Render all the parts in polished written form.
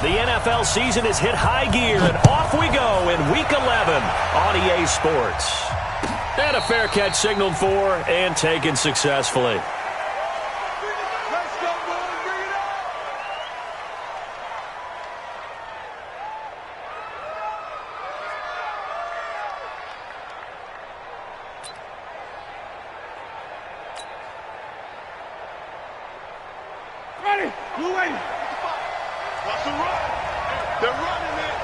The NFL season has hit high gear, and off we go in Week 11 on EA Sports. And a fair catch signaled for and taken successfully. Ready, blue wave. Watch them run. They're running it.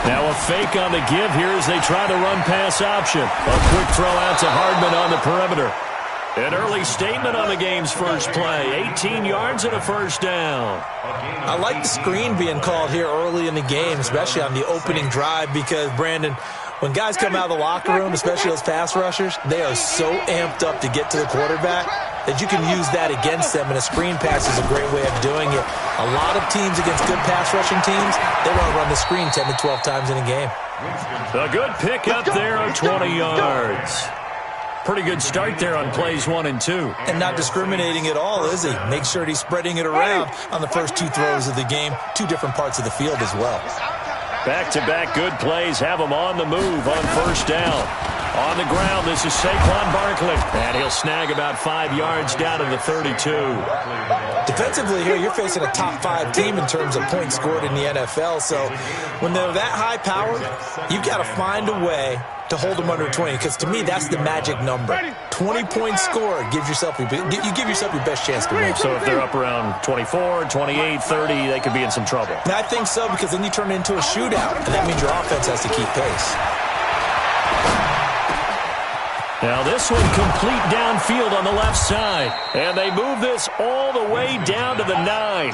Now a fake on the give here as they try to run pass option. A quick throw out to Hardman on the perimeter. An early statement on the game's first play. 18 yards and a first down. I like the screen being called here early in the game, especially on the opening drive, because, Brandon, when guys come out of the locker room, especially those pass rushers, they are so amped up to get to the quarterback that you can use that against them, and a screen pass is a great way of doing it. A lot of teams against good pass rushing teams, they want to run the screen 10 to 12 times in a game. A good pick up there of 20 yards. Pretty good start there on plays 1 and 2. And not discriminating at all, is he? Make sure he's spreading it around on the first 2 throws of the game, 2 different parts of the field as well. Back-to-back good plays have him on the move on first down. On the ground, this is Saquon Barkley. And he'll snag about 5 yards down to the 32. Defensively here, you're facing a top 5 team in terms of points scored in the NFL. So when they're that high powered, you've got to find a way to hold them under 20, because to me, that's the magic number. 20 points scored, you give yourself your best chance to win. So if they're up around 24, 28, 30, they could be in some trouble. And I think so, because then you turn it into a shootout, and that means your offense has to keep pace. Now this one complete downfield on the left side. And they move this all the way down to the 9.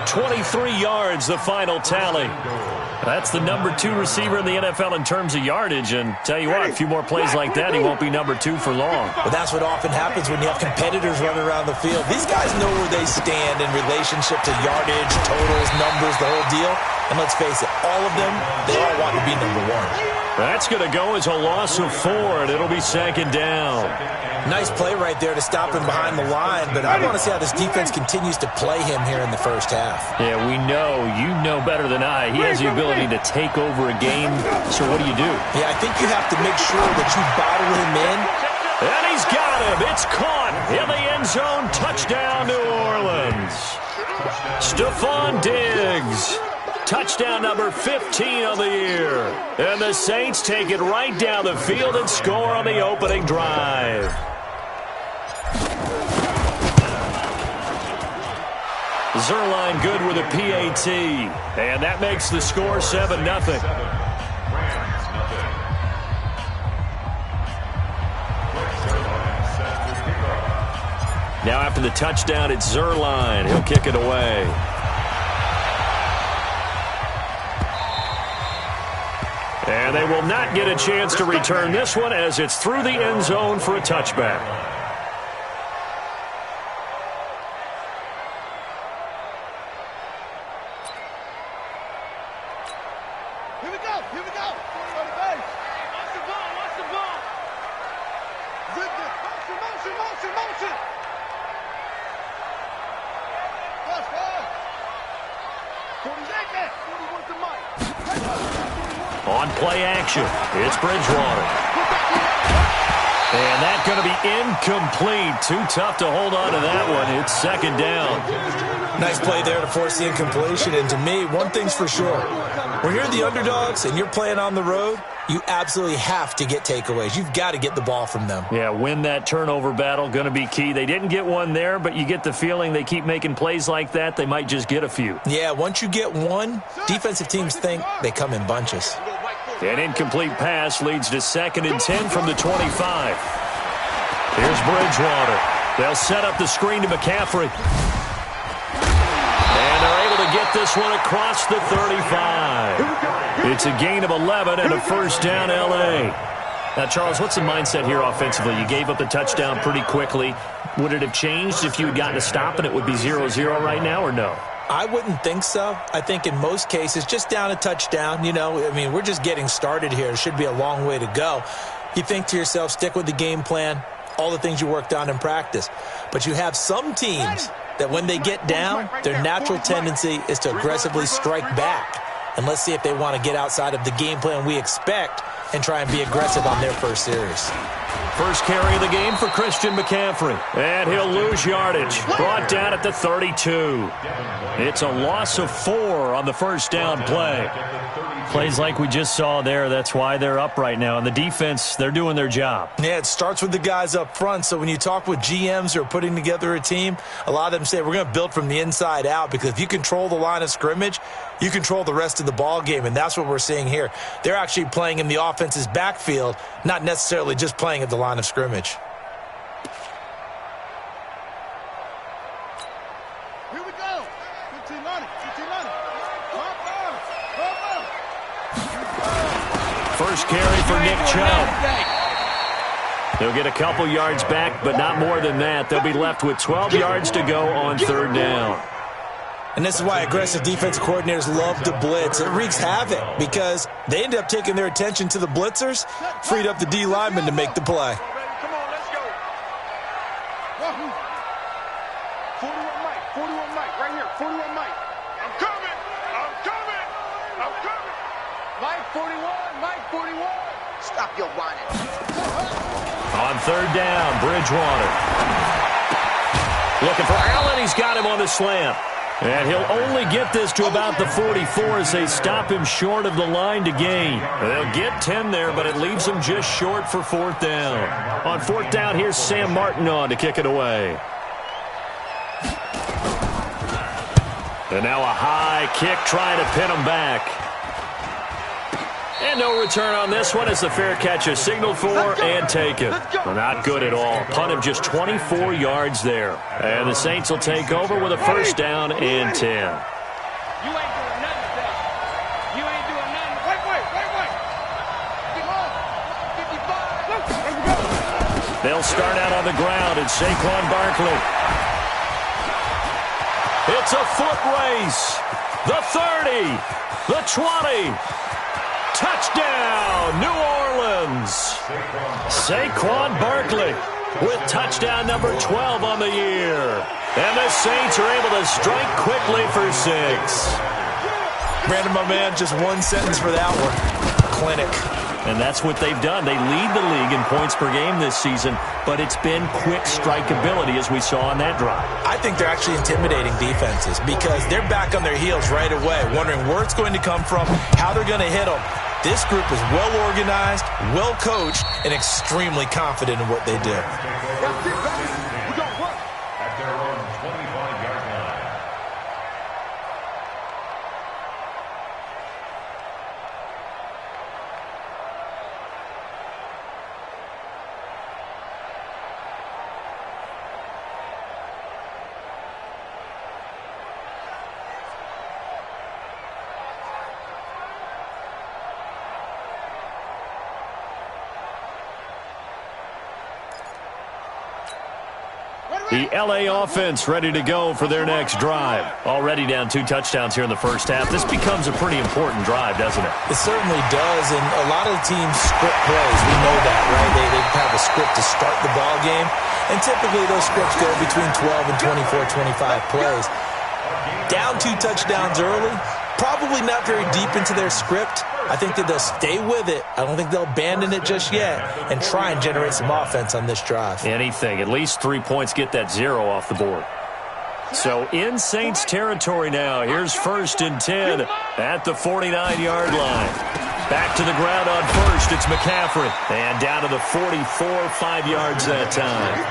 23 yards, the final tally. That's the number 2 receiver in the NFL in terms of yardage. And tell you what, a few more plays like that, he won't be number 2 for long. But that's what often happens when you have competitors running around the field. These guys know where they stand in relationship to yardage, totals, numbers, the whole deal. And let's face it, all of them, they all want to be number 1. That's going to go as a loss of 4, and it'll be second down. Nice play right there to stop him behind the line, but I want to see how this defense continues to play him here in the first half. Yeah, we know. You know better than I. He has the ability to take over a game, so what do you do? Yeah, I think you have to make sure that you bottle him in. And he's got him. It's caught in the end zone. Touchdown, New Orleans. Stephon Diggs. Touchdown number 15 of the year. And the Saints take it right down the field and score on the opening drive. Zerline good with a PAT. And that makes the score 7-0. Now after the touchdown, it's Zerline. He'll kick it away. And they will not get a chance to return this one as it's through the end zone for a touchback. Here we go. Here we go. On the base. Watch the ball. Watch the ball. Motion, motion, motion, motion. That's fine. 40 wants the mic. On play action, it's Bridgewater. And that's going to be incomplete. Too tough to hold on to that one. It's second down. Nice play there to force the incompletion. And to me, one thing's for sure. When you're the underdogs and you're playing on the road, you absolutely have to get takeaways. You've got to get the ball from them. Yeah, win that turnover battle, going to be key. They didn't get one there, but you get the feeling they keep making plays like that, they might just get a few. Yeah, once you get one, defensive teams think they come in bunches. An incomplete pass leads to 2nd and 10 from the 25. Here's Bridgewater. They'll set up the screen to McCaffrey. And they're able to get this one across the 35. It's a gain of 11 and a first down, L.A. Now, Charles, what's the mindset here offensively? You gave up the touchdown pretty quickly. Would it have changed if you had gotten a stop and it would be 0-0 right now, or no? I wouldn't think so. I think in most cases, just down a touchdown, you know, I mean, we're just getting started here. It should be a long way to go. You think to yourself, stick with the game plan. all the things you worked on in practice. But you have some teams that when they get down, their natural tendency is to aggressively strike back. And let's see if they want to get outside of the game plan we expect and try and be aggressive on their first series. First carry of the game for Christian McCaffrey. And he'll lose yardage. Brought down at the 32. It's a loss of 4 on the first down play. Plays like we just saw there, that's why they're up right now. And the defense, they're doing their job. Yeah, it starts with the guys up front. So when you talk with GMs who are putting together a team, a lot of them say we're going to build from the inside out, because if you control the line of scrimmage, you control the rest of the ball game, and that's what we're seeing here. They're actually playing in the offense's backfield, not necessarily just playing at the line of scrimmage. Here we go. 15 on it. 15 on it. First carry for Nick Chubb. They'll get a couple yards back, but not more than that. They'll be left with 12 yards to go on third down. And this is why aggressive defensive coordinators love to blitz. It wreaks havoc because they end up taking their attention to the blitzers, freed up the D lineman to make the play. Come on, let's go. 41 Mike, 41 Mike, right here, 41 Mike. I'm coming, I'm coming, I'm coming. Mike 41, Mike 41. Stop your whining. On third down, Bridgewater. Looking for Allen. He's got him on the slant. And he'll only get this to about the 44 as they stop him short of the line to gain. They'll get 10 there, but it leaves him just short for fourth down. On fourth down, here's Sam Martin on to kick it away. And now a high kick trying to pin him back. And no return on this one as the fair catch is signaled for and taken. Well, not good at all. Punt of just 24 yards there. And the Saints will take over with a first down and 10. You ain't doing nothing today. You ain't doing nothing. Wait. 55. They'll start out on the ground, and Saquon Barkley. It's a foot race. The 30, the 20. Touchdown, New Orleans. Saquon Barkley with touchdown number 12 on the year. And the Saints are able to strike quickly for 6. Brandon, my man, just one sentence for that one. Clinic. And that's what they've done. They lead the league in points per game this season, but it's been quick strikeability as we saw on that drive. I think they're actually intimidating defenses because they're back on their heels right away, wondering where it's going to come from, how they're going to hit them. This group is well organized, well coached, and extremely confident in what they do. At their own 25-yard line. The L.A. offense ready to go for their next drive. Already down 2 touchdowns here in the first half. This becomes a pretty important drive, doesn't it? It certainly does, and a lot of teams script plays. We know that, right? They have a script to start the ball game, and typically those scripts go between 12 and 24, 25 plays. Down 2 touchdowns early, probably not very deep into their script. I think that they'll stay with it. I don't think they'll abandon it just yet and try and generate some offense on this drive. Anything. At least 3 points, get that 0 off the board. So in Saints territory now. Here's first and 10 at the 49-yard line. Back to the ground on first. It's McCaffrey. And down to the 44, 5 yards that time.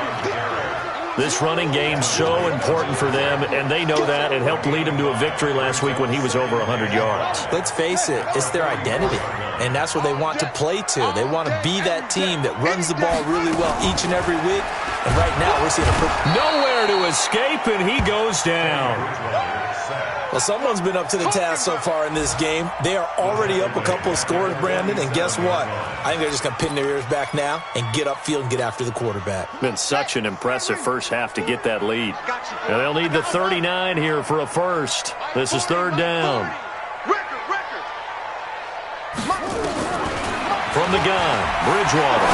This running game's so important for them, and they know that. It helped lead them to a victory last week when he was over 100 yards. Let's face it, it's their identity, and that's what they want to play to. They want to be that team that runs the ball really well each and every week, and right now we're seeing nowhere to escape, and he goes down. Well, someone's been up to the task so far in this game. They are already up a couple of scores, Brandon, and guess what? I think they're just going to pin their ears back now and get upfield and get after the quarterback. Been such an impressive first half to get that lead. And they'll need the 39 here for a first. This is third down. From the gun, Bridgewater.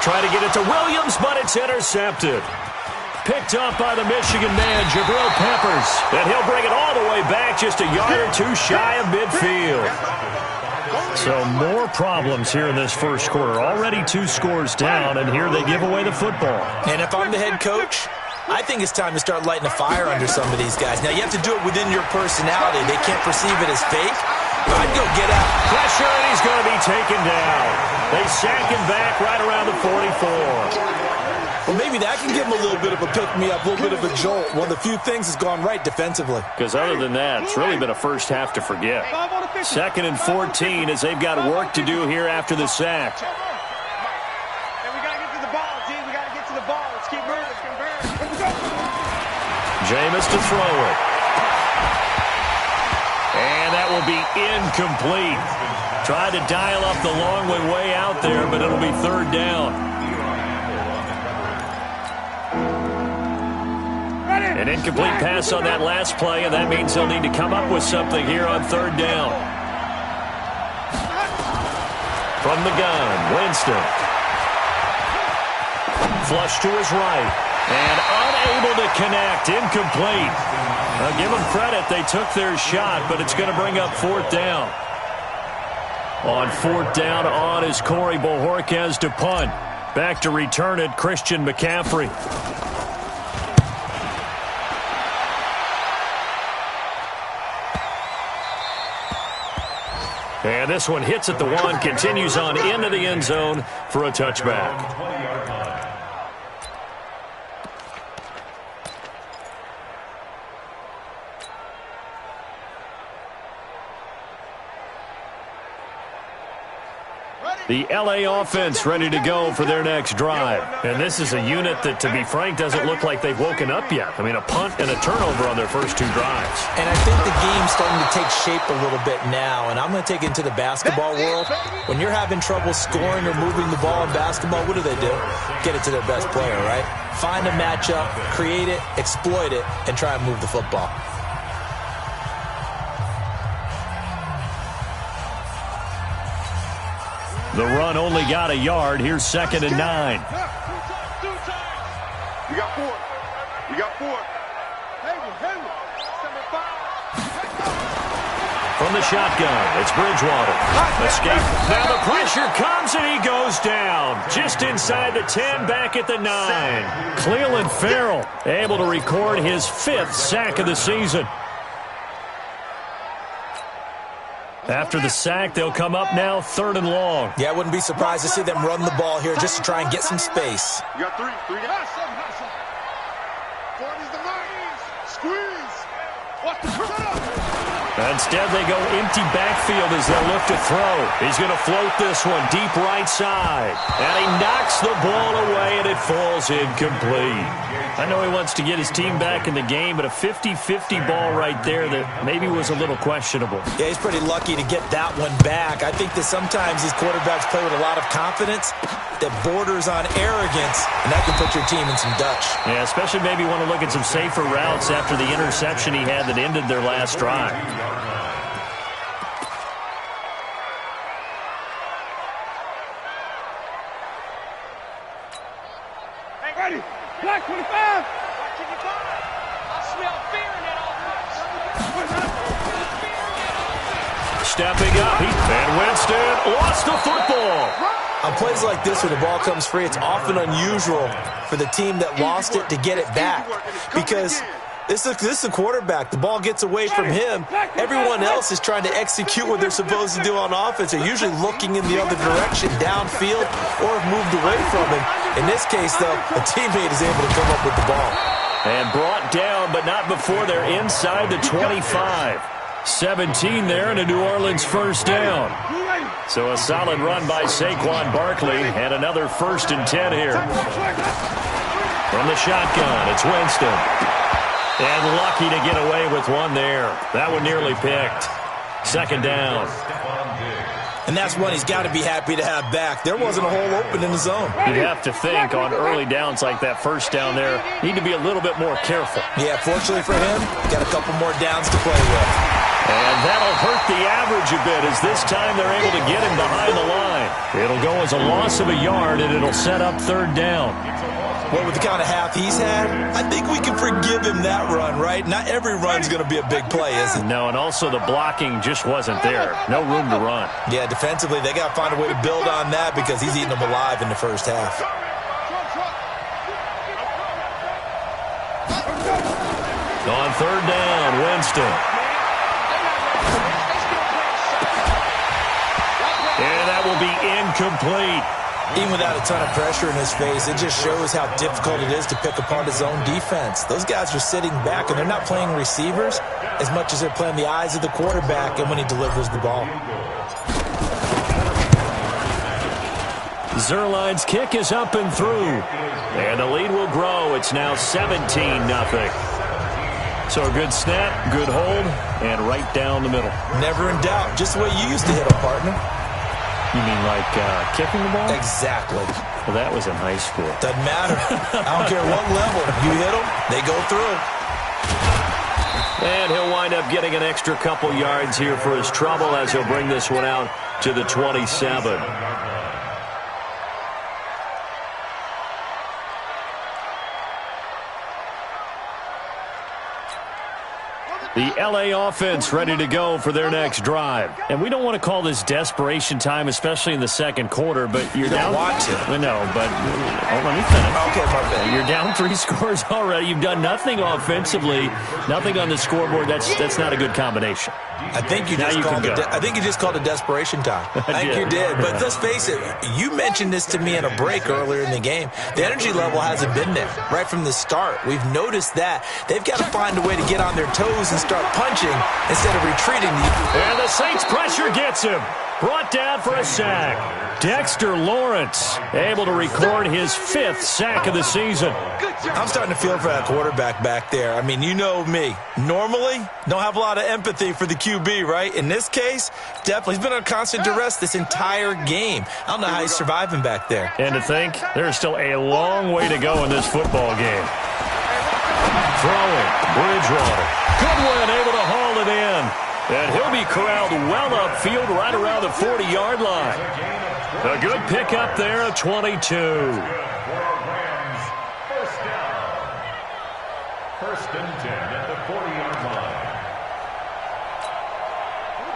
try to get it to Williams, but it's intercepted. Picked up by the Michigan man, Jabril Peppers. And he'll bring it all the way back just a yard or two shy of midfield. So more problems here in this first quarter. Already 2 scores down, and here they give away the football. And if I'm the head coach, I think it's time to start lighting a fire under some of these guys. Now, you have to do it within your personality. They can't perceive it as fake. I'd go get out. Pressure, and he's going to be taken down. They sack him back right around the 44. Well, maybe that can give him a little bit of a pick-me-up, a little bit of a jolt. One of the few things has gone right defensively. Because other than that, it's really been a first half to forget. 2nd and 14 as they've got work to do here after the sack. And we got to get to the ball, team. We got to get to the ball. Let's keep moving. Jameis to throw it. And that will be incomplete. Tried to dial up the long way out there, but it'll be 3rd down. An incomplete pass on that last play, and that means they'll need to come up with something here on 3rd down. From the gun, Winston. Flush to his right. And unable to connect. Incomplete. Now give them credit. They took their shot, but it's going to bring up 4th down. On 4th down on is Corey Bojorquez to punt. Back to return it, Christian McCaffrey. And this one hits at the 1, continues on into the end zone for a touchback. The LA offense ready to go for their next drive. And this is a unit that, to be frank, doesn't look like they've woken up yet. I mean, a punt and a turnover on their first 2 drives. And I think the game's starting to take shape a little bit now. And I'm going to take it into the basketball world. When you're having trouble scoring or moving the ball in basketball, what do? Get it to their best player, right? Find a matchup, create it, exploit it, and try and move the football. The run only got a yard. Here's 2nd and 9. You got 4. You got 4. From the shotgun, it's Bridgewater. Escape. Now the pressure comes, and he goes down. Just inside the 10, back at the 9. Cleveland Farrell able to record his 5th sack of the season. After the sack, they'll come up now 3rd and long. Yeah, I wouldn't be surprised to see them run the ball here just to try and get some space. You got 3. 3 guys. 4 is the line. Squeeze. What the Instead, they go empty backfield as they'll look to throw. He's going to float this one deep right side. And he knocks the ball away, and it falls incomplete. I know he wants to get his team back in the game, but a 50-50 ball right there that maybe was a little questionable. Yeah, he's pretty lucky to get that one back. I think that sometimes these quarterbacks play with a lot of confidence that borders on arrogance, and that can put your team in some Dutch. Yeah, especially maybe want to look at some safer routes after the interception he had that ended their last drive. Ready. Black 25. I smell fear in that offense. Stepping up, and Winston lost the football. On plays like this where the ball comes free, it's often unusual for the team that lost it to get it back because this is a quarterback. The ball gets away from him. Everyone else is trying to execute what they're supposed to do on offense. They're usually looking in the other direction, downfield, or have moved away from him. In this case, though, a teammate is able to come up with the ball. And brought down, but not before they're inside the 25. 17 there and a New Orleans first down. So a solid run by Saquon Barkley and another 1st and 10 here. From the shotgun, it's Winston. And lucky to get away with one there. That one nearly picked. 2nd down. And that's one he's got to be happy to have back. There wasn't a hole open in the zone. You'd have to think on early downs like that first down there, need to be a little bit more careful. Yeah, fortunately for him, got a couple more downs to play with. And that'll hurt the average a bit as this time they're able to get him behind the line. It'll go as a loss of a yard, and it'll set up third down. Well, with the kind of half he's had, I think we can forgive him that run, right? Not every run's going to be a big play, is it? No, and also the blocking just wasn't there. No room to run. Yeah, defensively, they got to find a way to build on that because he's eating them alive in the first half. On third down, Winston. And that will be incomplete. Even without a ton of pressure in his face, it just shows how difficult it is to pick apart his own defense. Those guys are sitting back, and they're not playing receivers as much as they're playing the eyes of the quarterback and when he delivers the ball. Zerline's kick is up and through. And the lead will grow. It's now 17-0. So a good snap, good hold, and right down the middle. Never in doubt. Just the way you used to hit them, partner. You mean like kicking the ball? Exactly. Well, that was in high school. Doesn't matter. I don't care what level. You hit them, they go through. And he'll wind up getting an extra couple yards here for his trouble as he'll bring this one out to the 27. The L.A. offense ready to go for their next drive. And we don't want to call this desperation time, especially in the second quarter, but you're down. Want to. No, but let me finish. Okay, my bad. You're down 3 scores already. You've done nothing offensively, nothing on the scoreboard. That's not a good combination. I think you just called it desperation time. I think you did. But let's face it, you mentioned this to me in a break earlier in the game. The energy level hasn't been there right from the start. We've noticed that. They've got to find a way to get on their toes and start punching instead of retreating. And the Saints pressure gets him. Brought down for a sack. Dexter Lawrence able to record his 5th sack of the season. I'm starting to feel for that quarterback back there. I mean, you know me. Normally, don't have a lot of empathy for the QB, right? In this case, definitely. He's been under constant duress this entire game. I don't know how he's surviving back there. And to think, there's still a long way to go in this football game. Throwing, Bridgewater. Goodwin able to haul it in. And he'll be corralled well upfield right around the 40-yard line. A good pickup there of 22. First down. First and 10 at the 40-yard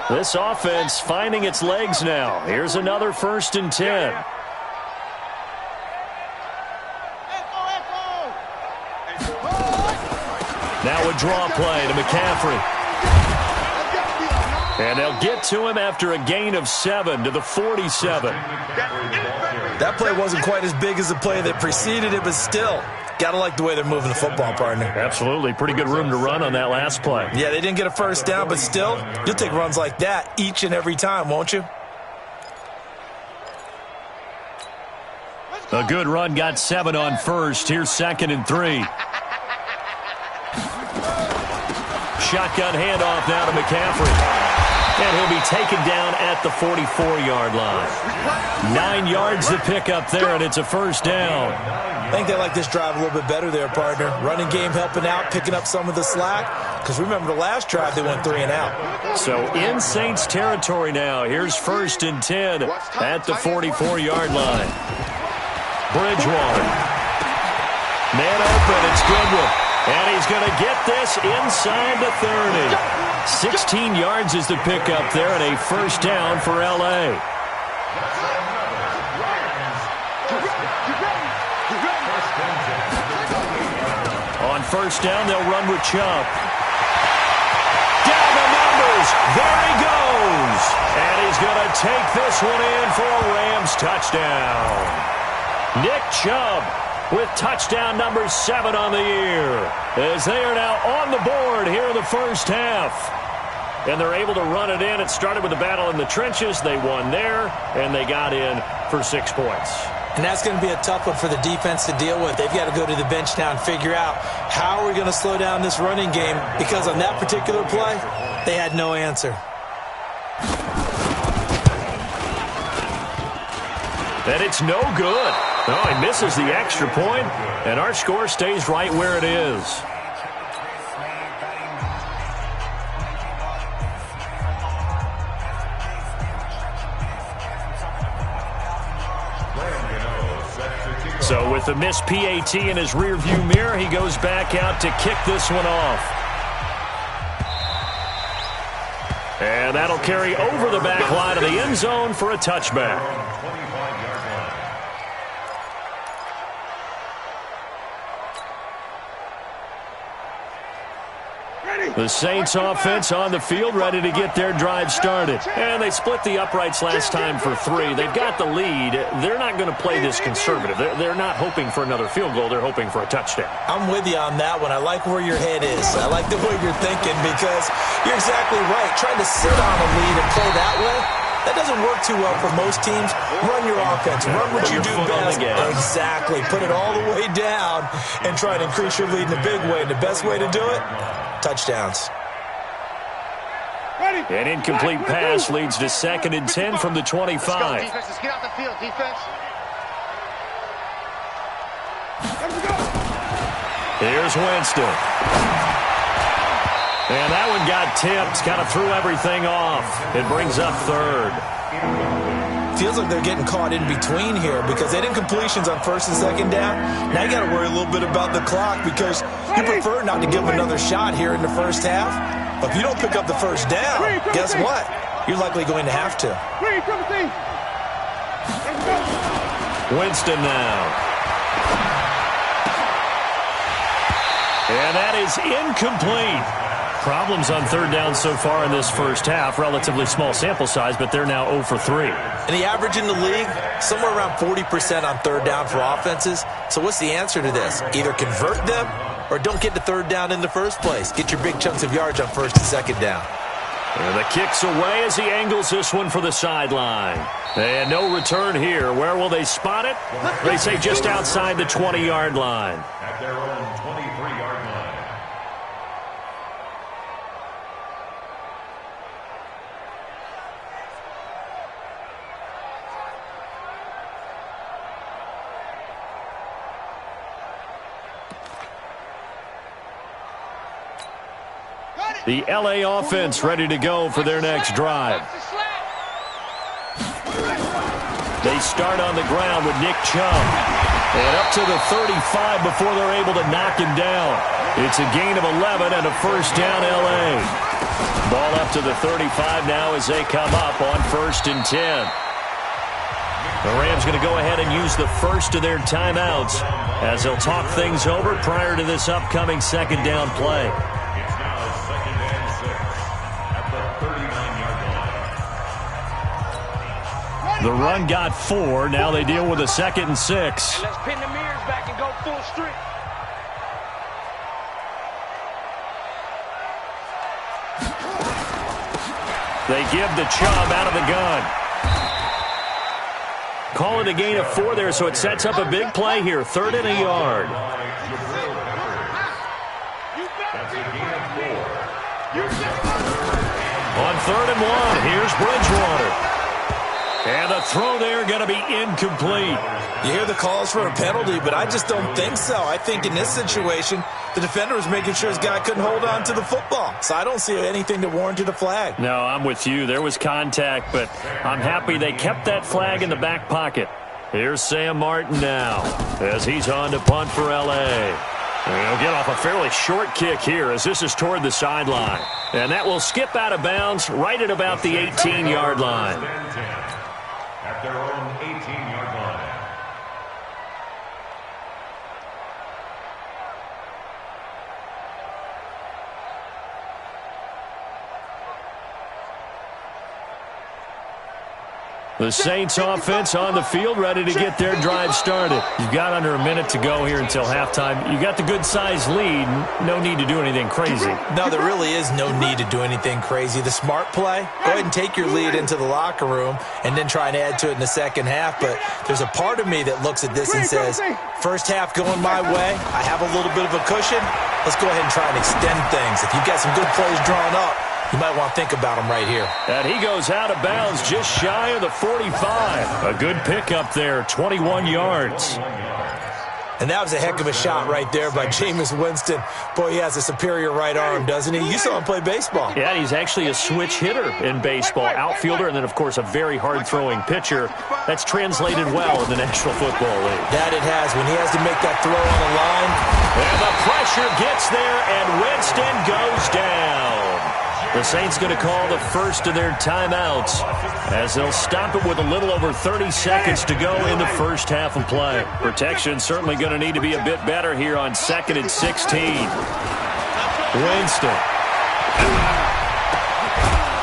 line. This offense finding its legs now. Here's another 1st and 10. Now a draw play to McCaffrey. And they'll get to him after a gain of 7 to the 47. That play wasn't quite as big as the play that preceded it, but still, got to like the way they're moving the football, partner. Absolutely. Pretty good room to run on that last play. Yeah, they didn't get a first down, but still, you'll take runs like that each and every time, won't you? A good run got 7 on first. Here's 2nd and 3. Shotgun handoff now to McCaffrey. And he'll be taken down at the 44-yard line. 9 yards to pick up there, and it's a first down. I think they like this drive a little bit better there, partner. Running game helping out, picking up some of the slack. Because remember, the last drive, they went 3 and out. So in Saints territory now. Here's 1st and 10 at the 44-yard line. Bridgewater. Man open, it's Goodwin. And he's going to get this inside the 30. 16 yards is the pickup there, and a first down for L.A. On first down, they'll run with Chubb. Down the numbers. There he goes. And he's going to take this one in for a Rams touchdown. Nick Chubb with touchdown number 7 on the year, as they are now on the board here in the first half. And they're able to run it in. It started with a battle in the trenches. They won there, and they got in for 6 points. And that's going to be a tough one for the defense to deal with. They've got to go to the bench now and figure out how are we going to slow down this running game, because on that particular play, they had no answer. And it's no good. Oh, he misses the extra point, and our score stays right where it is. So with the missed PAT in his rearview mirror, he goes back out to kick this one off. And that'll carry over the back line of the end zone for a touchback. The Saints offense on the field, ready to get their drive started. And they split the uprights last time for 3. They've got the lead. They're not going to play this conservative. They're not hoping for another field goal. They're hoping for a touchdown. I'm with you on that one. I like where your head is. I like the way you're thinking because you're exactly right. Trying to sit on a lead and play that way, that doesn't work too well for most teams. Run your offense. Run what you do best. Exactly. Put it all the way down and try to increase your lead in a big way. And the best way to do it? Touchdowns. An incomplete pass leads to 2nd and 10 from the 25. Let's go, defense. Let's get out the field, defense. Here's Winston. And that one got tipped. Kind of threw everything off. It brings up 3rd. Feels like they're getting caught in between here because they didn't completions on 1st and 2nd down. Now you got to worry a little bit about the clock because you prefer not to give them another shot here in the first half. But if you don't pick up the first down, guess what? You're likely going to have to. Winston now. And that is incomplete. Problems on 3rd down so far in this first half. Relatively small sample size, but they're now 0 for 3. And the average in the league, somewhere around 40% on 3rd down for offenses. So what's the answer to this? Either convert them or don't get the 3rd down in the first place. Get your big chunks of yards on 1st and 2nd down. And the kick's away as he angles this one for the sideline. And no return here. Where will they spot it? They say just outside the 20-yard line. At their own 23-yard line. The L.A. offense ready to go for their next drive. They start on the ground with Nick Chubb. And up to the 35 before they're able to knock him down. It's a gain of 11 and a first down L.A. Ball up to the 35 now as they come up on 1st and 10. The Rams going to go ahead and use the first of their timeouts as they'll talk things over prior to this upcoming 2nd down play. The run got 4. Now they deal with a 2nd and 6. And let's pin the mirrors back and go full strength. They give the Chubb out of the gun. Call it a gain of 4 there, so it sets up a big play here. 3rd and a yard. On 3rd and 1, here's Bridgewater. And the throw there going to be incomplete. You hear the calls for a penalty, but I just don't think so. I think in this situation, the defender was making sure his guy couldn't hold on to the football. So I don't see anything that warranted a flag. No, I'm with you. There was contact, but I'm happy they kept that flag in the back pocket. Here's Sam Martin now as he's on to punt for L.A. And he'll get off a fairly short kick here as this is toward the sideline. And that will skip out of bounds right at about the 18-yard line. At their own 18-yard line. The Saints offense on the field ready to get their drive started. You've got under a minute to go here until halftime. You got the good-sized lead. No need to do anything crazy. No, there really is no need to do anything crazy. The smart play, go ahead and take your lead into the locker room and then try and add to it in the second half. But there's a part of me that looks at this and says, first half going my way, I have a little bit of a cushion. Let's go ahead and try and extend things. If you've got some good plays drawn up, you might want to think about them right here. And he goes out of bounds just shy of the 45. A good pickup there, 21 yards. And that was a heck of a shot right there by Jameis Winston. Boy, he has a superior right arm, doesn't he? You saw him play baseball. Yeah, he's actually a switch hitter in baseball. Outfielder and then, of course, a very hard-throwing pitcher. That's translated well in the National Football League. That it has. When he has to make that throw on the line. And the pressure gets there, and Winston goes down. The Saints going to call the first of their timeouts as they'll stop it with a little over 30 seconds to go in the first half of play. Protection certainly going to need to be a bit better here on 2nd and 16. Winston.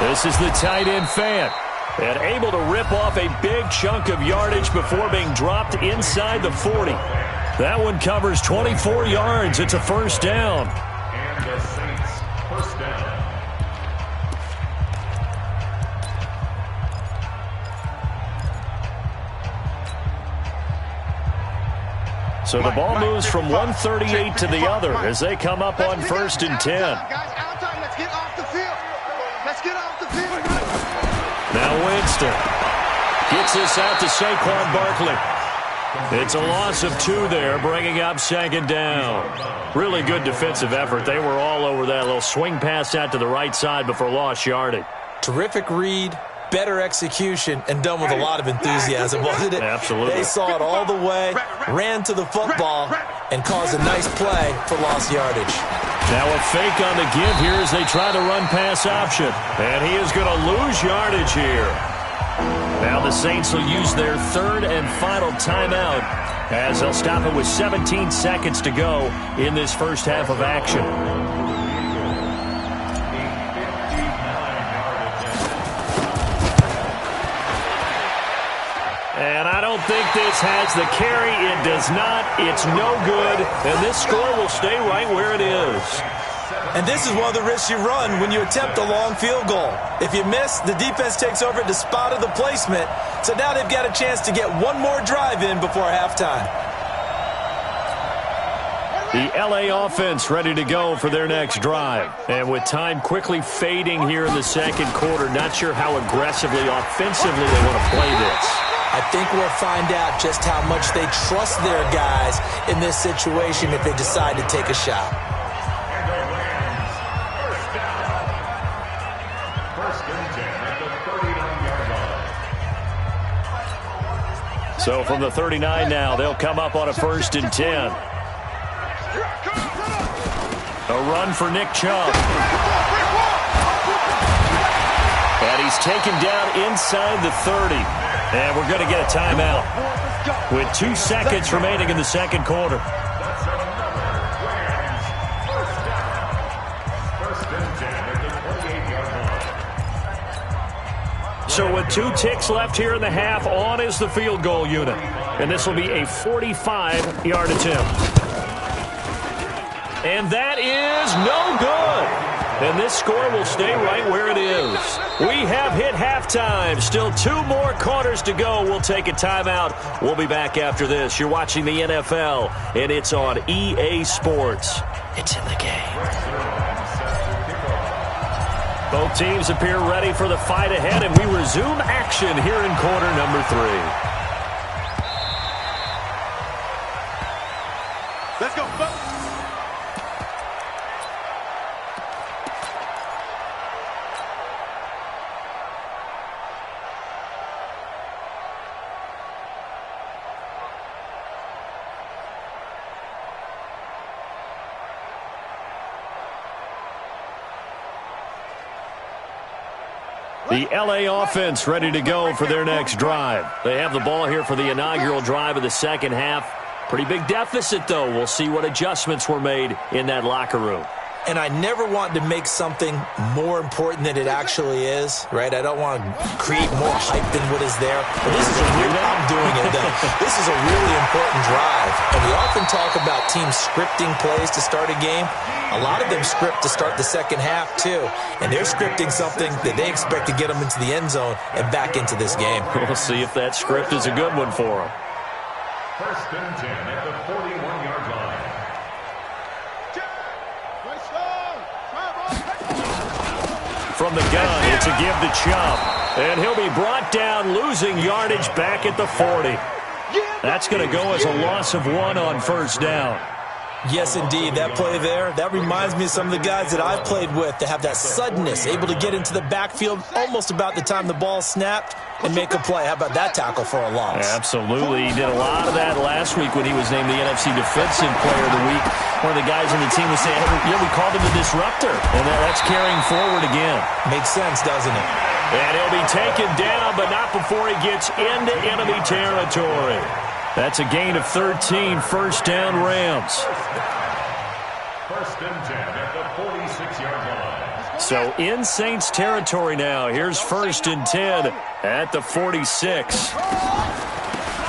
This is the tight end Fant. And able to rip off a big chunk of yardage before being dropped inside the 40. That one covers 24 yards. It's a first down. And the Saints first down. So the ball moves from 138 to the other as they come up on 1st and 10. Guys, out time. Let's get off the field. Let's get off the field. Now Winston gets this out to Saquon Barkley. It's a loss of 2 there, bringing up 2nd down. Really good defensive effort. They were all over that little swing pass out to the right side before lost yardage. Terrific read, better execution, and done with a lot of enthusiasm, wasn't it? Absolutely. They saw it all the way, ran to the football, and caused a nice play for lost yardage. Now a fake on the give here as they try the run-pass option. And he is going to lose yardage here. Now the Saints will use their 3rd and final timeout as they'll stop it with 17 seconds to go in this first half of action. And I don't think this has the carry. It does not. It's no good. And this score will stay right where it is. And this is one of the risks you run when you attempt a long field goal. If you miss, the defense takes over at the spot of the placement. So now they've got a chance to get one more drive in before halftime. The LA offense ready to go for their next drive. And with time quickly fading here in the second quarter, not sure how aggressively, offensively they want to play this. I think we'll find out just how much they trust their guys in this situation if they decide to take a shot. So from the 39 now, they'll come up on a 1st and 10. A run for Nick Chubb. And he's taken down inside the 30. And we're going to get a timeout with 2 seconds remaining in the second quarter. So with 2 ticks left here in the half, on is the field goal unit. And this will be a 45-yard attempt. And that is no good. And this score will stay right where it is. We have hit halftime. Still 2 more quarters to go. We'll take a timeout. We'll be back after this. You're watching the NFL, and it's on EA Sports. It's in the game. Both teams appear ready for the fight ahead, and we resume action here in quarter number 3. Let's go, folks. The LA offense ready to go for their next drive. They have the ball here for the inaugural drive of the second half. Pretty big deficit, though. We'll see what adjustments were made in that locker room. And I never want to make something more important than it actually is, right? I don't want to create more hype than what is there. But this is I'm doing it, though. This is a really important drive. And we often talk about teams scripting plays to start a game. A lot of them script to start the second half, too. And they're scripting something that they expect to get them into the end zone and back into this game. We'll see if that script is a good one for them. 1st and 10 at the 41-yard line. From the gun, it's a give to Chubb. And he'll be brought down, losing yardage back at the 40. Yeah! That's going to go as a loss of 1 on first down. Yes, indeed. That play there, that reminds me of some of the guys that I've played with that have that suddenness, able to get into the backfield almost about the time the ball snapped and make a play. How about that tackle for a loss? Absolutely. He did a lot of that last week when he was named the NFC Defensive Player of the Week. One of the guys on the team was saying, hey, yeah, we called him the disruptor. And that's carrying forward again. Makes sense, doesn't it? And he'll be taken down, but not before he gets into enemy territory. That's a gain of 13, first down Rams. First and 10 at the 46-yard line. So in Saints territory now. Here's first and 10 at the 46.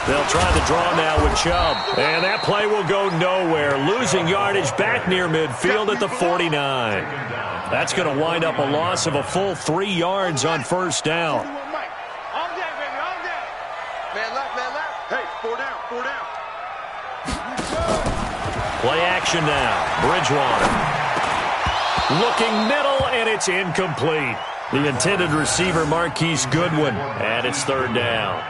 They'll try the draw now with Chubb. And that play will go nowhere. Losing yardage back near midfield at the 49. That's going to wind up a loss of a full 3 yards on first down. Play action now. Bridgewater. Looking middle, and it's incomplete. The intended receiver, Marquise Goodwin, and it's third down.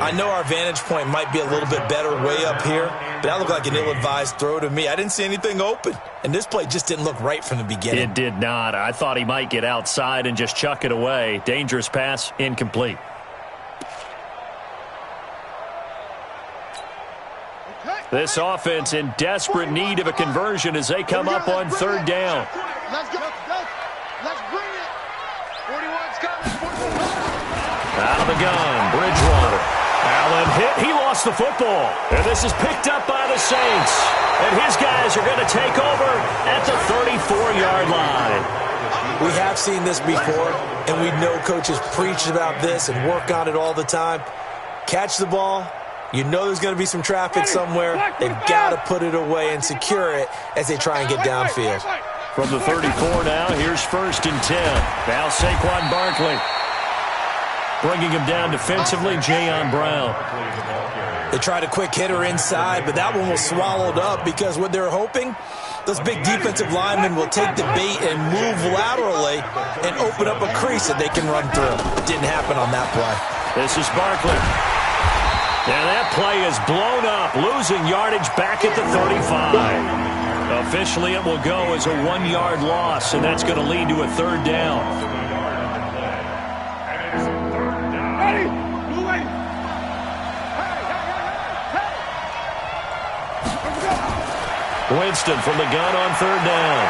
I know our vantage point might be a little bit better way up here, but that looked like an ill-advised throw to me. I didn't see anything open, and this play just didn't look right from the beginning. It did not. I thought he might get outside and just chuck it away. Dangerous pass, incomplete. This offense in desperate need of a conversion as they come up on third down. Let's go. Let's bring it. 41's coming. Out of the gun, Bridgewater. Allen hit. He lost the football. And this is picked up by the Saints. And his guys are going to take over at the 34-yard line. We have seen this before, and we know coaches preach about this and work on it all the time. Catch the ball. You know there's going to be some traffic somewhere. They've got to put it away and secure it as they try and get downfield. From the 34 now, here's first and 10. Now Saquon Barkley. Bringing him down defensively, Jayon Brown. They tried a quick hitter inside, but that one was swallowed up because what they're hoping, those big defensive linemen will take the bait and move laterally and open up a crease that they can run through. Didn't happen on that play. This is Barkley. And that play is blown up, losing yardage back at the 35. Officially, it will go as a 1-yard loss, and that's going to lead to a third down. Ready? Winston from the gun on third down.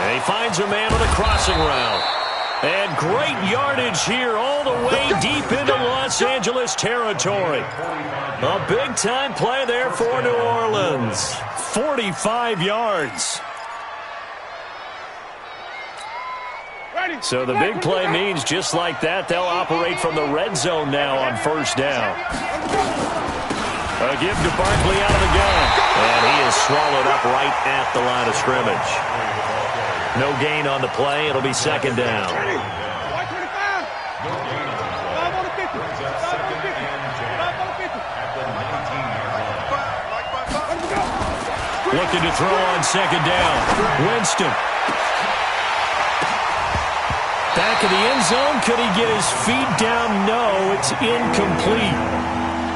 And he finds a man on a crossing route. And great yardage here all the way deep into Los Angeles territory. A big-time play there for New Orleans. 45 yards. So the big play means just like that, they'll operate from the red zone now on first down. A give to Barkley out of the gun. And he is swallowed up right at the line of scrimmage. No gain on the play. It'll be second down. Looking to throw on second down. Winston. Back of the end zone. Could he get his feet down? No, it's incomplete.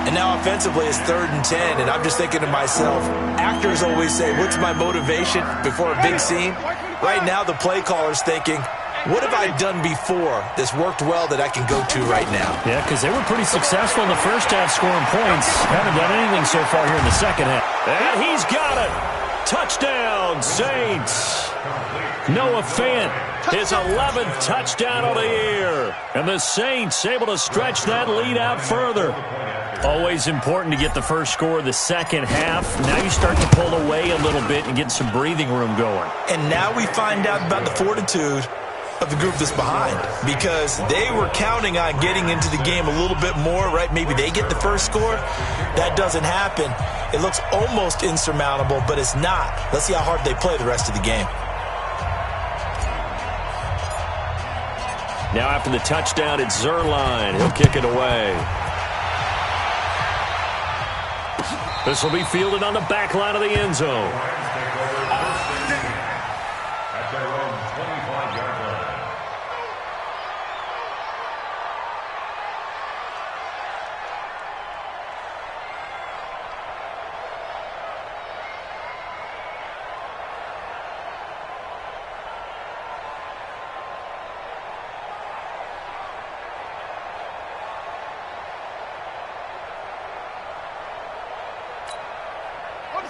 And now offensively it's third and 10, and I'm just thinking to myself, actors always say, what's my motivation before a big scene? Right now the play caller's thinking, what have I done before that's worked well that I can go to right now? Yeah, because they were pretty successful in the first half scoring points. Haven't done anything so far here in the second half. And he's got it. Touchdown, Saints. Noah Fant, his 11th touchdown of the year. And the Saints able to stretch that lead out further. Always important to get the first score of the second half. Now you start to pull away a little bit and get some breathing room going. And now we find out about the fortitude of the group that's behind, because they were counting on getting into the game a little bit more, right? Maybe they get the first score. That doesn't happen. It looks almost insurmountable, but it's not. Let's see how hard they play the rest of the game. Now after the touchdown, it's Zerline. He'll kick it away. This will be fielded on the back line of the end zone.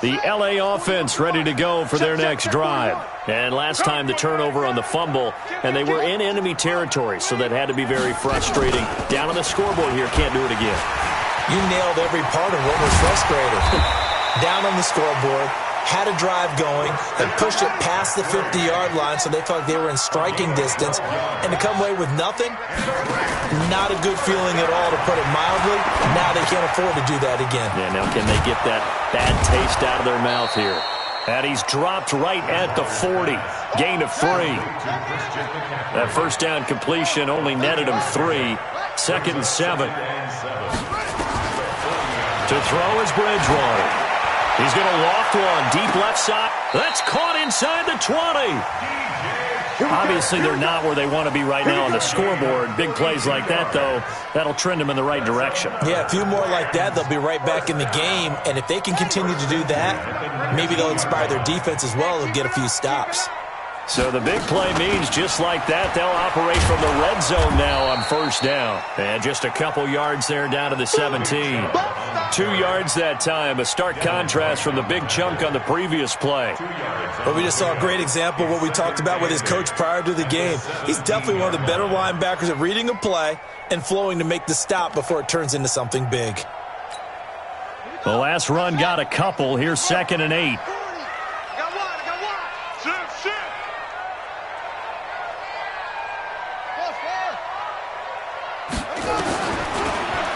The LA offense ready to go for their next drive. And last time the turnover on the fumble, and they were in enemy territory, so that had to be very frustrating. Down on the scoreboard here, can't do it again. You nailed every part of what was frustrating. Down on the scoreboard, had a drive going, and pushed it past the 50-yard line so they felt like they were in striking distance, and to come away with nothing, not a good feeling at all, to put it mildly. Now they can't afford to do that again. Yeah, now can they get that bad taste out of their mouth here? And he's dropped right at the 40. Gain of 3. That first down completion only netted him 3. 2nd and 7. To throw is Bridgewater. He's going to loft one. Deep left side. That's caught inside the 20. Obviously, they're not where they want to be right now on the scoreboard. Big plays like that, though, that'll trend them in the right direction. Yeah, a few more like that, they'll be right back in the game. And if they can continue to do that, maybe they'll inspire their defense as well and get a few stops. So the big play means just like that, they'll operate from the red zone now on first down. And just a couple yards there down to the 17. 2 yards that time, a stark contrast from the big chunk on the previous play. But we just saw a great example of what we talked about with his coach prior to the game. He's definitely one of the better linebackers at reading a play and flowing to make the stop before it turns into something big. The last run got a couple. Here's 2nd and 8.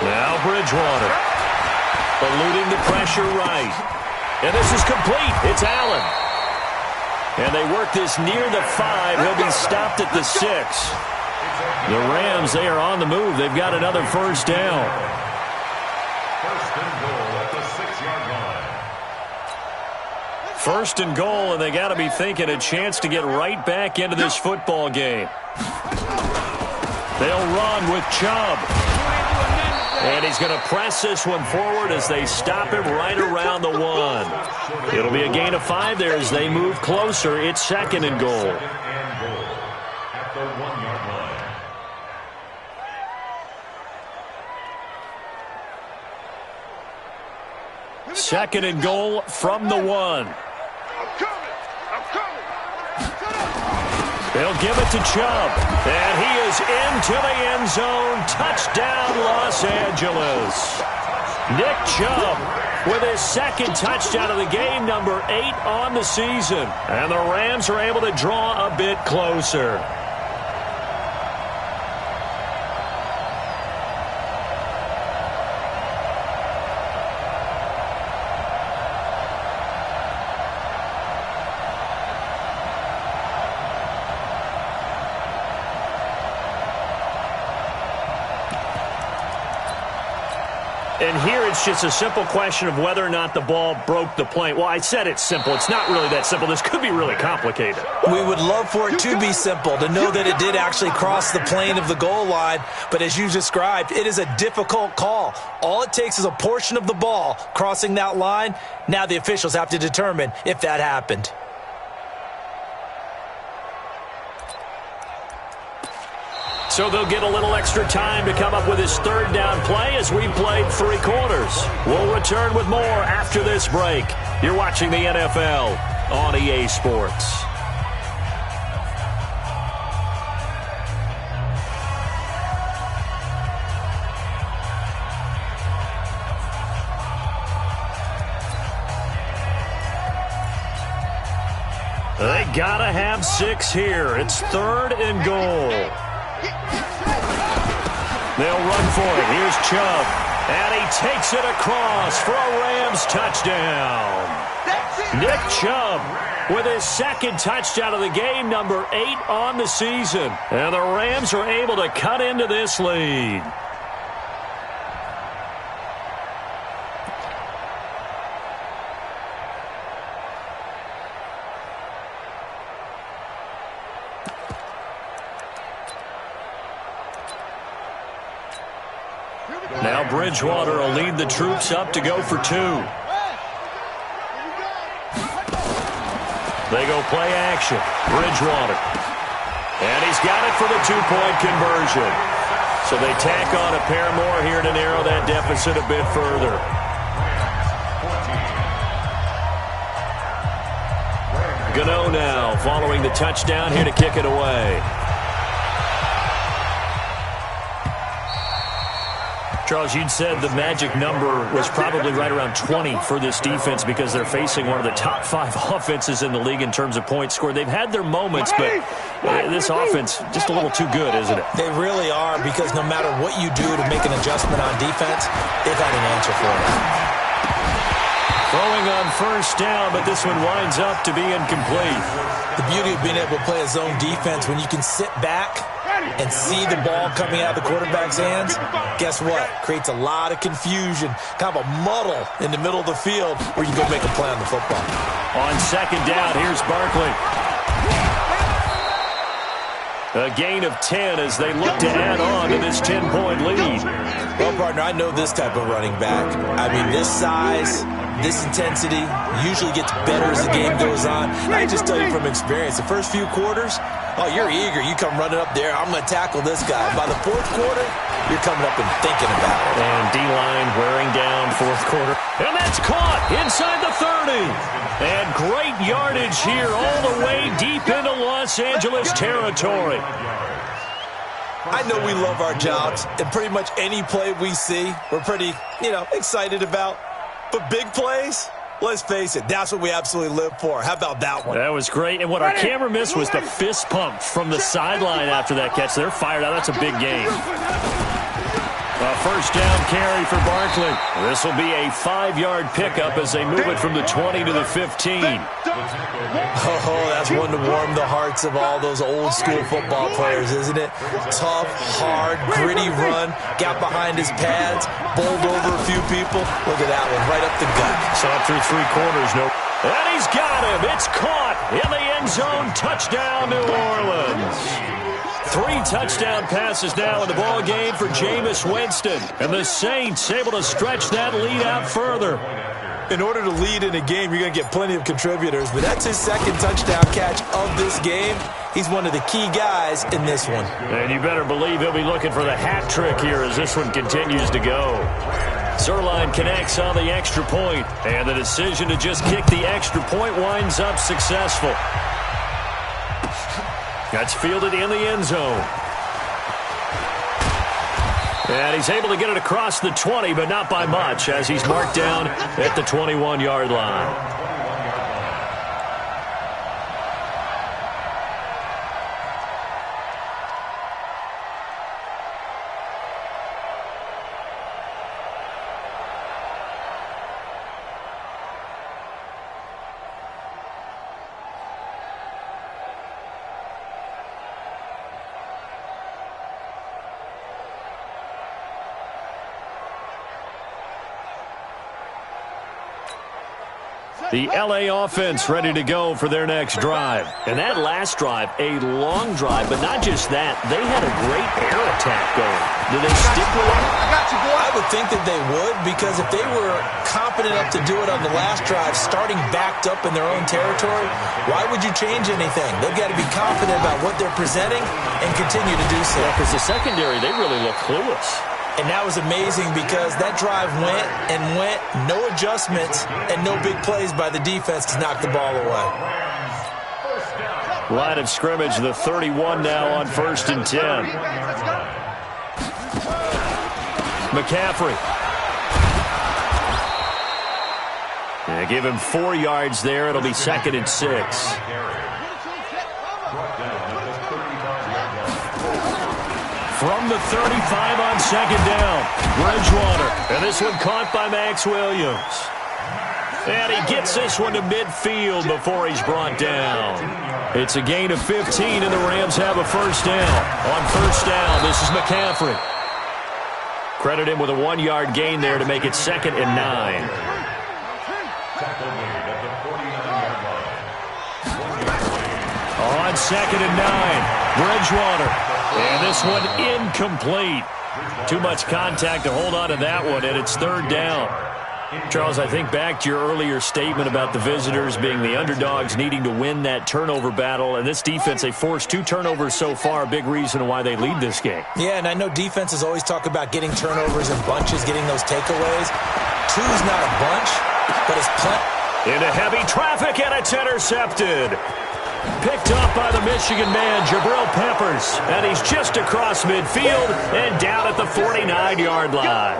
Now Bridgewater, eluding the pressure right. And this is complete. It's Allen. And they work this near the 5. He'll be stopped at the 6. The Rams, they are on the move. They've got another first down. First and goal at the 6-yard line. First and goal, and they got to be thinking a chance to get right back into this football game. They'll run with Chubb. And he's going to press this one forward as they stop him right around the 1. It'll be a gain of 5 there as they move closer. It's 2nd and goal. At the 1-yard line. 2nd and goal from the 1. They'll give it to Chubb. And he is into the end zone. Touchdown, Los Angeles. Nick Chubb with his 2nd touchdown of the game, number 8 on the season. And the Rams are able to draw a bit closer. And here it's just a simple question of whether or not the ball broke the plane. Well, I said it's simple. It's not really that simple. This could be really complicated. We would love for it to be simple, to know that it did actually cross the plane of the goal line. But as you described, it is a difficult call. All it takes is a portion of the ball crossing that line. Now the officials have to determine if that happened. So they'll get a little extra time to come up with his 3rd down play as we played 3 quarters. We'll return with more after this break. You're watching the NFL on EA Sports. They gotta have 6 here. It's 3rd and goal. They'll run for it. Here's Chubb. And he takes it across for a Rams touchdown. Nick Chubb with his 2nd touchdown of the game, number 8 on the season. And the Rams are able to cut into this lead. Now Bridgewater will lead the troops up to go for 2. They go play action. Bridgewater. And he's got it for the 2-point conversion. So they tack on a pair more here to narrow that deficit a bit further. Gano now following the touchdown here to kick it away. Charles, you'd said the magic number was probably right around 20 for this defense because they're facing one of the top 5 offenses in the league in terms of points scored. They've had their moments, but this offense just a little too good, isn't it? They really are, because no matter what you do to make an adjustment on defense, they've had an answer for it. Throwing on first down, but this one winds up to be incomplete. The beauty of being able to play a zone defense, when you can sit back and see the ball coming out of the quarterback's hands, guess what? Creates a lot of confusion, kind of a muddle in the middle of the field where you can go make a play on the football. On second down, here's Barkley. A gain of 10 as they look to add on to this 10-point lead. Well, partner, I know this type of running back. I mean, this size, this intensity usually gets better as the game goes on. And I just tell you from experience, the first few quarters, oh, you're eager. You come running up there, I'm going to tackle this guy. By the fourth quarter, you're coming up and thinking about it. And D-line wearing down fourth quarter. And that's caught inside the 30. And great yardage here all the way deep into Los Angeles territory. I know we love our jobs, and pretty much any play we see, we're pretty, excited about. But big plays, let's face it, that's what we absolutely live for. How about that one? That was great. And what our camera missed was the fist pump from the sideline after that catch. They're fired out. That's a big game. A first down carry for Barkley. This will be a 5-yard pickup as they move it from the 20 to the 15. Oh, that's one to warm the hearts of all those old-school football players, isn't it? Tough, hard, gritty run, got behind his pads, bowled over a few people. Look at that one, right up the gut. Saw it through 3 quarters, no. And he's got him. It's caught in the end zone. Touchdown, New Orleans. 3 touchdown passes now in the ball game for Jameis Winston. And the Saints able to stretch that lead out further. In order to lead in a game, you're going to get plenty of contributors, but that's his second touchdown catch of this game. He's one of the key guys in this one. And you better believe he'll be looking for the hat trick here as this one continues to go. Zerline connects on the extra point, and the decision to just kick the extra point winds up successful. That's fielded in the end zone. And he's able to get it across the 20, but not by much, as he's marked down at the 21-yard line. The L.A. offense ready to go for their next drive. And that last drive, a long drive, but not just that. They had a great air attack going. Do they stick with it? I got you, boy. I would think that they would, because if they were confident enough to do it on the last drive, starting backed up in their own territory, why would you change anything? They've got to be confident about what they're presenting and continue to do so. Yeah, because the secondary, they really look clueless. And that was amazing because that drive went and went, no adjustments, and no big plays by the defense to knock the ball away. Line of scrimmage, the 31 now on 1st and 10. McCaffrey. Yeah, give him 4 yards there. It'll be 2nd and 6. From the 35 on 2nd down, Bridgewater. And this one caught by Max Williams. And he gets this one to midfield before he's brought down. It's a gain of 15, and the Rams have a first down. On 1st down, this is McCaffrey. Credit him with a 1-yard gain there to make it 2nd and 9. On 2nd and 9, Bridgewater. And this one incomplete. Too much contact to hold on to that one, and it's 3rd down. Charles, I think back to your earlier statement about the visitors being the underdogs needing to win that turnover battle. And this defense, they forced 2 turnovers so far, a big reason why they lead this game. Yeah, and I know defenses always talk about getting turnovers in bunches, getting those takeaways. 2's not a bunch, but it's plenty. Into heavy traffic, and it's intercepted. Picked up by the Michigan man, Jabril Peppers. And he's just across midfield and down at the 49-yard line.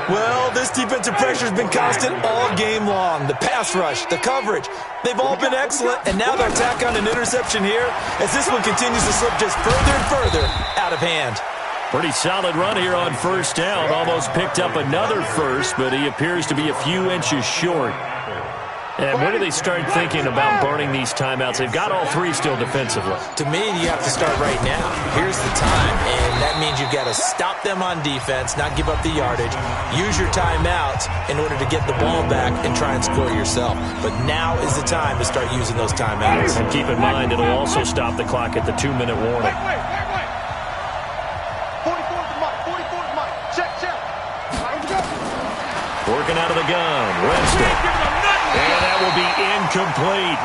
Well, this defensive pressure has been constant all game long. The pass rush, the coverage, they've all been excellent. And now they'll tack on an interception here as this one continues to slip just further and further out of hand. Pretty solid run here on first down. Almost picked up another first, but he appears to be a few inches short. And when do they start thinking about burning these timeouts? They've got all three still defensively. To me, you have to start right now. Here's the time, and that means you've got to stop them on defense, not give up the yardage, use your timeouts in order to get the ball back and try and score yourself. But now is the time to start using those timeouts. And keep in mind, it'll also stop the clock at the 2-minute warning. Wait. 44's Mike. 44's Mike. Check. Working out of the gun. Webster. And that will be incomplete.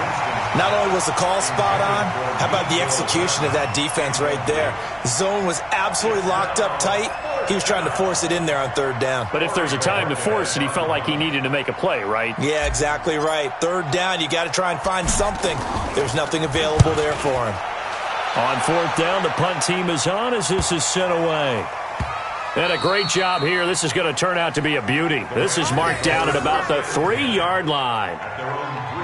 Not only was the call spot on, how about the execution of that defense right there? The zone was absolutely locked up tight. He was trying to force it in there on third down. But if there's a time to force it, he felt like he needed to make a play, right? Yeah, exactly right. Third down, you got to try and find something. There's nothing available there for him. On fourth down, the punt team is on as this is sent away. And a great job here. This is going to turn out to be a beauty. This is marked down at about the 3-yard line.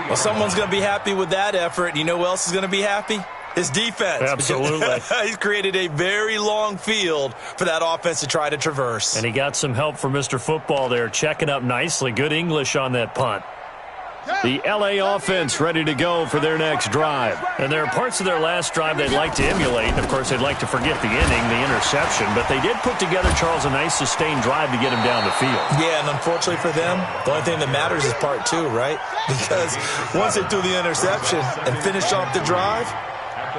Well, someone's going to be happy with that effort. You know who else is going to be happy? His defense. Absolutely. He's created a very long field for that offense to try to traverse. And he got some help from Mr. Football there, checking up nicely. Good English on that punt. The LA offense ready to go for their next drive. And there are parts of their last drive they'd like to emulate. Of course, they'd like to forget the inning, the interception. But they did put together, Charles, a nice sustained drive to get him down the field. Yeah, and unfortunately for them, the only thing that matters is part two, right? Because once they threw the interception and finished off the drive,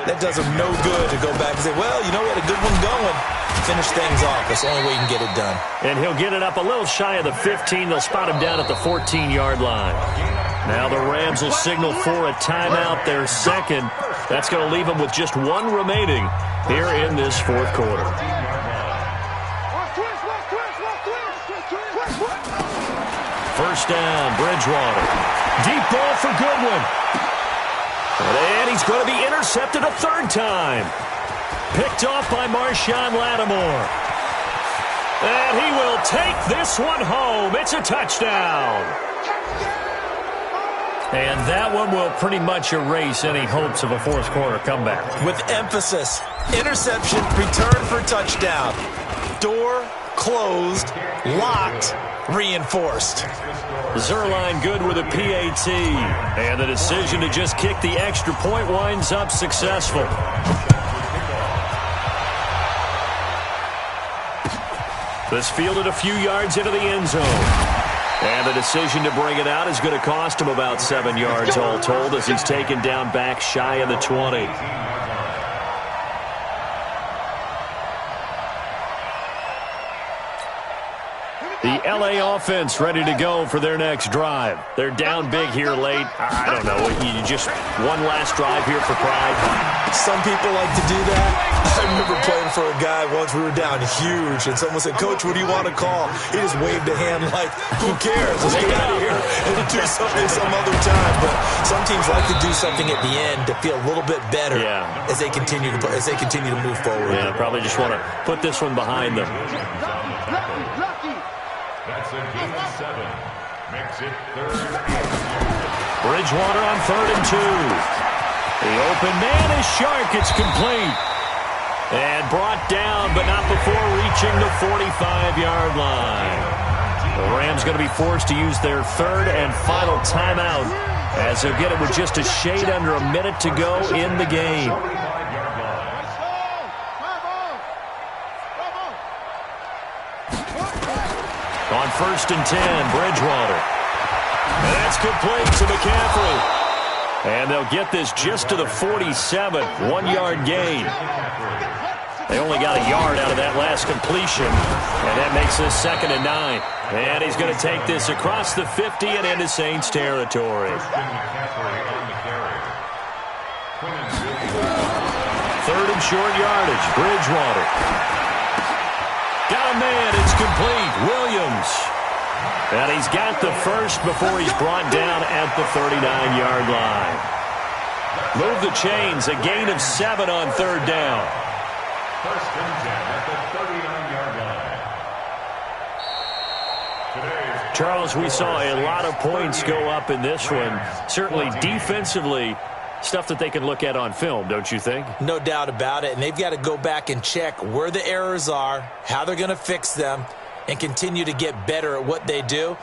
that does them no good to go back and say, well, you know, we had a good one going. Finish things off. That's the only way you can get it done. And he'll get it up a little shy of the 15. They'll spot him down at the 14-yard line. Now the Rams will signal for a timeout, their second. That's going to leave them with just one remaining here in this fourth quarter. First down, Bridgewater. Deep ball for Goodwin. And he's going to be intercepted a third time. Picked off by Marshawn Lattimore. And he will take this one home. It's a touchdown. And that one will pretty much erase any hopes of a fourth quarter comeback. With emphasis, interception, return for touchdown. Door closed, locked, reinforced. Zerline good with a PAT. And the decision to just kick the extra point winds up successful. This fielded a few yards into the end zone. And the decision to bring it out is going to cost him about 7 yards all told as he's taken down back shy of the 20. The LA offense ready to go for their next drive. They're down big here late. I don't know. You just one last drive here for pride. Some people like to do that. I remember playing for a guy once. We were down huge, and someone said, "Coach, what do you want to call?" He just waved a hand like, "Who cares? Let's get out of here and do something some other time." But some teams like to do something at the end to feel a little bit better as they continue to move forward. Yeah, probably just want to put this one behind them. That's a good 7. Makes it third. Bridgewater on 3rd and 2. The open man is Shark. It's complete. And brought down, but not before reaching the 45-yard line. The Rams going to be forced to use their third and final timeout as they'll get it with just a shade under a minute to go in the game. On 1st and 10, Bridgewater. And that's complete to McCaffrey. And they'll get this just to the 47, 1-yard gain. They only got a yard out of that last completion. And that makes this 2nd and 9. And he's going to take this across the 50 and into Saints territory. 3rd and short yardage, Bridgewater. Got a man, it's complete. Williams. And he's got the first before he's brought down at the 39-yard line. Move the chains, a gain of 7 on third down. First and 10 at the 39-yard line. Charles, we saw a lot of points go up in this one. Certainly defensively, stuff that they can look at on film, don't you think? No doubt about it. And they've got to go back and check where the errors are, how they're going to fix them, and continue to get better at what they do.